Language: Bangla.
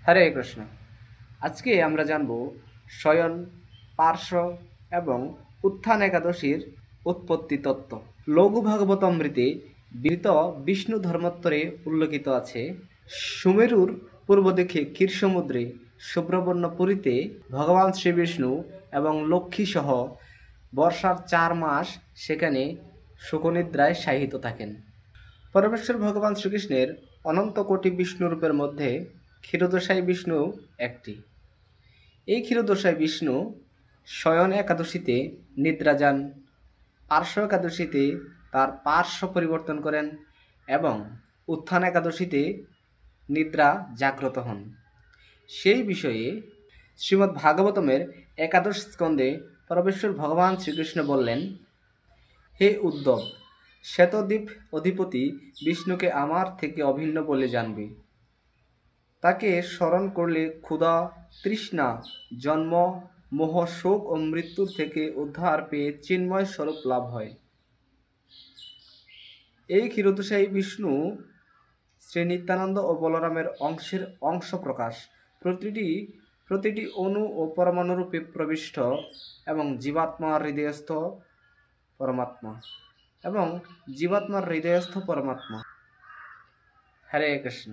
হরে কৃষ্ণ। আজকে আমরা জানব শয়ন, পার্শ্ব এবং উত্থান একাদশীর উৎপত্তি তত্ত্ব। লঘু ভাগবতামৃতে বিহিত বিষ্ণু ধর্মোত্তরে উল্লেখিত আছে, সুমেরুর পূর্ব দিকে ক্ষীরসমুদ্রে শুভ্রবর্ণ পুরীতে ভগবান শ্রীবিষ্ণু এবং লক্ষ্মী সহ বর্ষার 4 মাস সেখানে শোকনিদ্রায় শায়িত থাকেন। পরমেশ্বর ভগবান শ্রীকৃষ্ণের অনন্ত কোটি বিষ্ণুরূপের মধ্যে ক্ষীরোদশায়ী বিষ্ণু একটি। এই ক্ষীরোদশায়ী বিষ্ণু শয়ন একাদশীতে নিদ্রা যান, পার্শ্ব একাদশীতে তার পার্শ্ব পরিবর্তন করেন এবং উত্থান একাদশীতে নিদ্রা জাগ্রত হন। সেই বিষয়ে শ্রীমদ্ ভাগবতমের একাদশ স্কন্ধে পরমেশ্বর ভগবান শ্রীকৃষ্ণ বললেন, হে উদ্ধব, শ্বেতদ্বীপ অধিপতি বিষ্ণুকে আমার থেকে অভিন্ন বলে জানবে। তাকে স্মরণ করলে ক্ষুধা, তৃষ্ণা, জন্ম, মোহ, শোক ও মৃত্যুর থেকে উদ্ধার পেয়ে চিন্ময় স্বরূপ লাভ হয়। এই ক্ষীরোদশায়ী বিষ্ণু শ্রী নিত্যানন্দ ও বলরামের অংশ প্রকাশ, প্রতিটি অণু ও পরমাণুরূপে প্রবিষ্ট এবং জীবাত্মার হৃদয়স্থ পরমাত্মা। হরে কৃষ্ণ।